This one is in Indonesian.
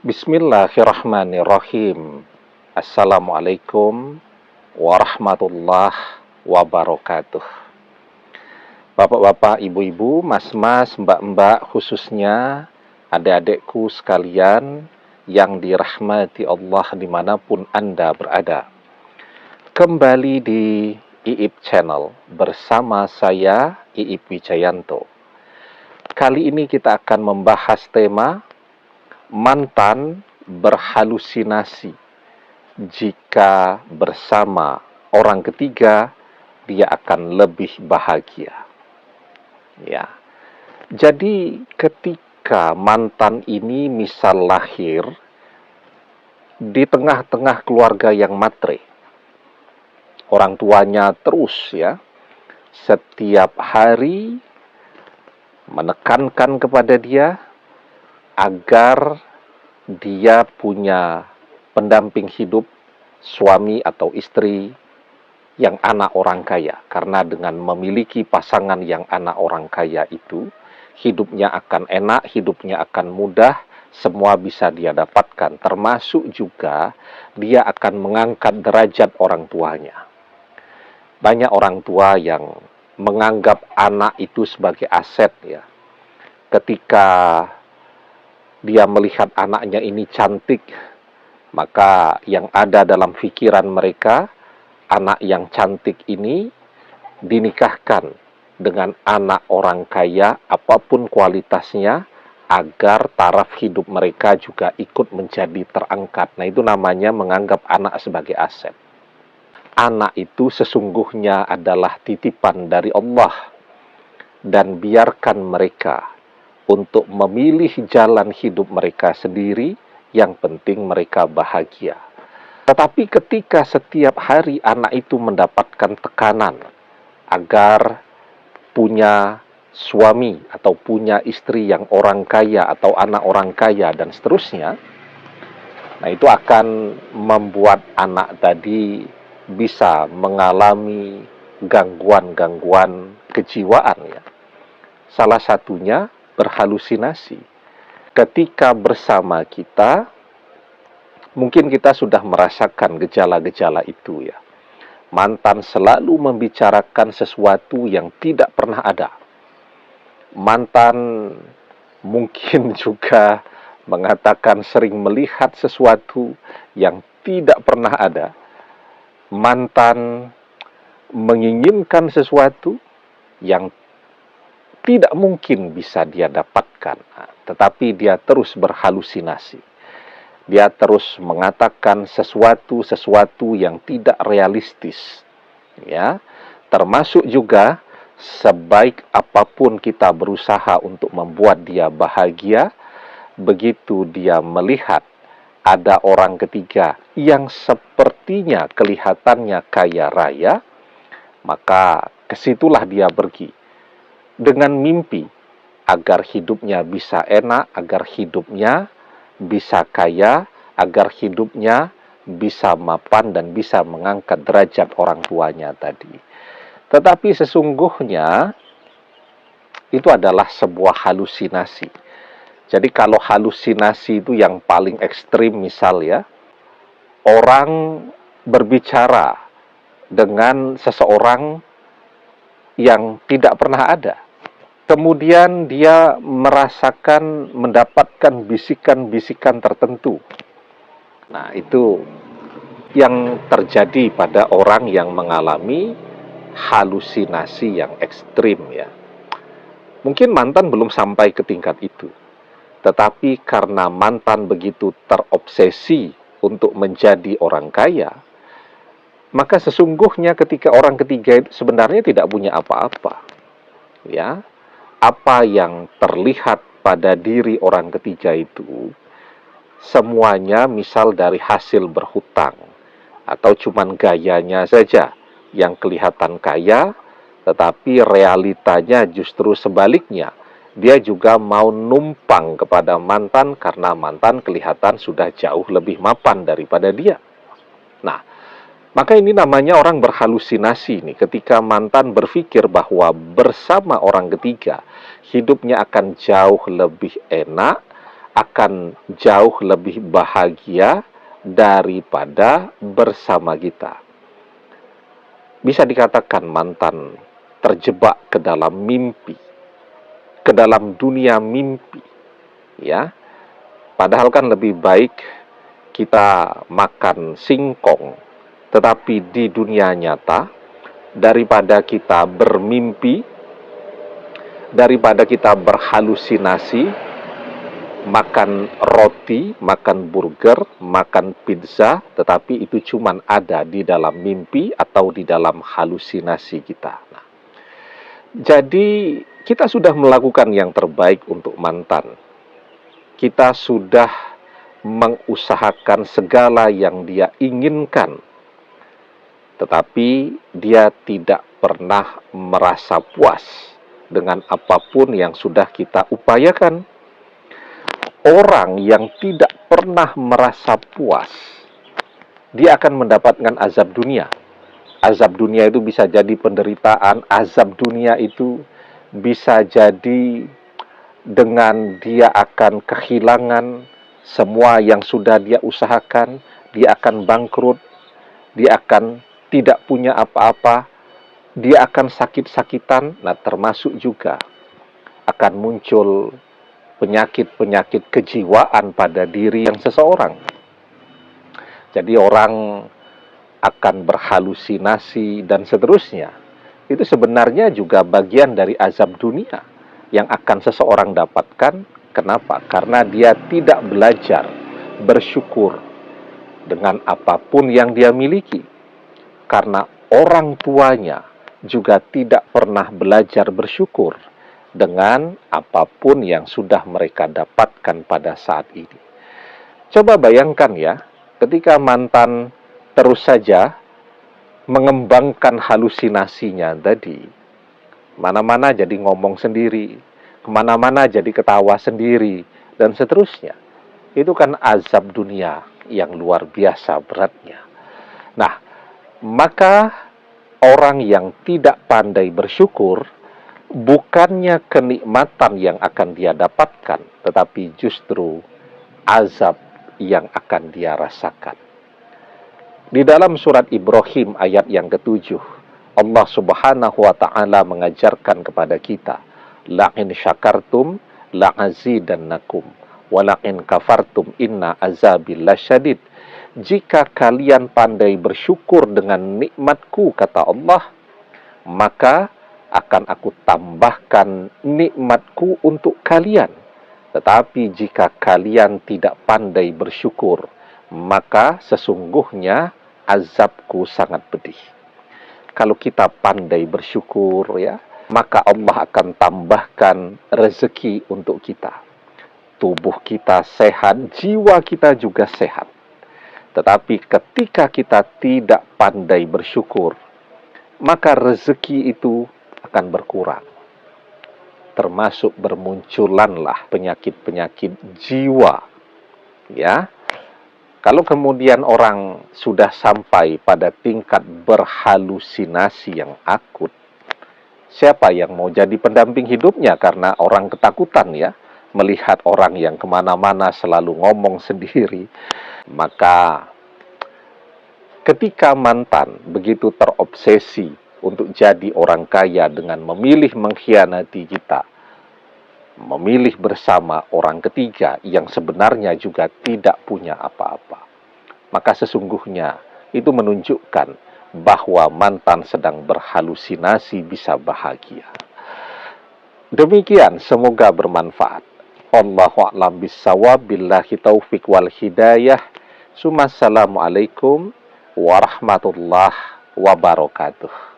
Bismillahirrahmanirrahim. Assalamualaikum warahmatullahi wabarakatuh. Bapak-bapak, ibu-ibu, mas-mas, mbak-mbak, khususnya adik-adikku sekalian yang dirahmati Allah dimanapun Anda berada. Kembali di Iip Channel bersama saya, Iip Wijayanto. Kali ini kita akan membahas tema mantan berhalusinasi. Jika bersama orang ketiga, dia akan lebih bahagia. Ya. Jadi ketika mantan ini misal lahir di tengah-tengah keluarga yang matre, orang tuanya terus setiap hari menekankan kepada dia agar dia punya pendamping hidup, suami atau istri yang anak orang kaya. Karena dengan memiliki pasangan yang anak orang kaya itu, hidupnya akan enak, hidupnya akan mudah, semua bisa dia dapatkan. Termasuk juga dia akan mengangkat derajat orang tuanya. Banyak orang tua yang menganggap anak itu sebagai aset ya. Ketika dia melihat anaknya ini cantik, maka yang ada dalam pikiran mereka, anak yang cantik ini dinikahkan dengan anak orang kaya, apapun kualitasnya, agar taraf hidup mereka juga ikut menjadi terangkat. Nah, itu namanya menganggap anak sebagai aset. Anak itu sesungguhnya adalah titipan dari Allah, dan biarkan mereka untuk memilih jalan hidup mereka sendiri, yang penting mereka bahagia. Tetapi ketika setiap hari anak itu mendapatkan tekanan agar punya suami atau punya istri yang orang kaya atau anak orang kaya dan seterusnya, nah itu akan membuat anak tadi bisa mengalami gangguan-gangguan kejiwaan ya. Salah satunya berhalusinasi. Ketika bersama kita, mungkin kita sudah merasakan gejala-gejala itu ya. Mantan selalu membicarakan sesuatu yang tidak pernah ada. Mantan mungkin juga mengatakan sering melihat sesuatu yang tidak pernah ada. Mantan menginginkan sesuatu yang tidak mungkin bisa dia dapatkan, tetapi dia terus berhalusinasi. Dia terus mengatakan sesuatu yang tidak realistis. Ya, termasuk juga sebaik apapun kita berusaha untuk membuat dia bahagia, begitu dia melihat ada orang ketiga yang sepertinya kelihatannya kaya raya, maka kesitulah dia pergi dengan mimpi agar hidupnya bisa enak, agar hidupnya bisa kaya, agar hidupnya bisa mapan dan bisa mengangkat derajat orang tuanya tadi. Tetapi sesungguhnya itu adalah sebuah halusinasi. Jadi kalau halusinasi itu yang paling ekstrim misal ya, orang berbicara dengan seseorang yang tidak pernah ada. Kemudian dia mendapatkan bisikan-bisikan tertentu. Nah, itu yang terjadi pada orang yang mengalami halusinasi yang ekstrim ya. Mungkin mantan belum sampai ke tingkat itu. Tetapi karena mantan begitu terobsesi untuk menjadi orang kaya, maka sesungguhnya ketika orang ketiga itu sebenarnya tidak punya apa-apa. Ya, apa yang terlihat pada diri orang ketiga itu semuanya misal dari hasil berhutang atau cuman gayanya saja yang kelihatan kaya, tetapi realitanya justru sebaliknya. Dia juga mau numpang kepada mantan karena mantan kelihatan sudah jauh lebih mapan daripada dia. Nah, maka ini namanya orang berhalusinasi nih, ketika mantan berpikir bahwa bersama orang ketiga hidupnya akan jauh lebih enak, akan jauh lebih bahagia daripada bersama kita. Bisa dikatakan mantan terjebak ke dalam mimpi, ke dalam dunia mimpi, ya. Padahal kan lebih baik kita makan singkong tetapi di dunia nyata daripada kita bermimpi, daripada kita berhalusinasi, makan roti, makan burger, makan pizza, tetapi itu cuman ada di dalam mimpi atau di dalam halusinasi kita. Nah, jadi kita sudah melakukan yang terbaik untuk mantan. Kita sudah mengusahakan segala yang dia inginkan, tetapi dia tidak pernah merasa puas dengan apapun yang sudah kita upayakan. Orang yang tidak pernah merasa puas, dia akan mendapatkan azab dunia. Azab dunia itu bisa jadi penderitaan, azab dunia itu bisa jadi dengan dia akan kehilangan semua yang sudah dia usahakan, dia akan bangkrut, dia akan tidak punya apa-apa, dia akan sakit-sakitan. Nah, termasuk juga akan muncul penyakit-penyakit kejiwaan pada diri yang seseorang. Jadi orang akan berhalusinasi dan seterusnya. Itu sebenarnya juga bagian dari azab dunia yang akan seseorang dapatkan. Kenapa? Karena dia tidak belajar bersyukur dengan apapun yang dia miliki. Karena orang tuanya juga tidak pernah belajar bersyukur dengan apapun yang sudah mereka dapatkan pada saat ini. Coba bayangkan ya, ketika mantan terus saja mengembangkan halusinasinya tadi, mana-mana jadi ngomong sendiri, kemana-mana jadi ketawa sendiri, dan seterusnya. Itu kan azab dunia yang luar biasa beratnya. Nah, maka orang yang tidak pandai bersyukur, bukannya kenikmatan yang akan dia dapatkan, tetapi justru azab yang akan dia rasakan. Di dalam surat Ibrahim ayat yang ke-7, Allah Subhanahu wa ta'ala mengajarkan kepada kita, la'in syakartum la'azidannakum wa la'in kafartum inna azabi lasyadid. Jika kalian pandai bersyukur dengan nikmatku, kata Allah, maka akan aku tambahkan nikmatku untuk kalian. Tetapi jika kalian tidak pandai bersyukur, maka sesungguhnya azabku sangat pedih. Kalau kita pandai bersyukur ya, maka Allah akan tambahkan rezeki untuk kita. Tubuh kita sehat, jiwa kita juga sehat. Tetapi ketika kita tidak pandai bersyukur, maka rezeki itu akan berkurang. Termasuk bermunculanlah penyakit-penyakit jiwa. Ya. Kalau kemudian orang sudah sampai pada tingkat berhalusinasi yang akut, siapa yang mau jadi pendamping hidupnya? Karena orang ketakutan ya, melihat orang yang kemana-mana selalu ngomong sendiri. Maka ketika mantan begitu terobsesi untuk jadi orang kaya dengan memilih mengkhianati kita, memilih bersama orang ketiga yang sebenarnya juga tidak punya apa-apa, maka sesungguhnya itu menunjukkan bahwa mantan sedang berhalusinasi bisa bahagia. Demikian, semoga bermanfaat. Allahu a'lam bissawab, billahi taufik wal hidayah. Assalamualaikum warahmatullahi wabarakatuh.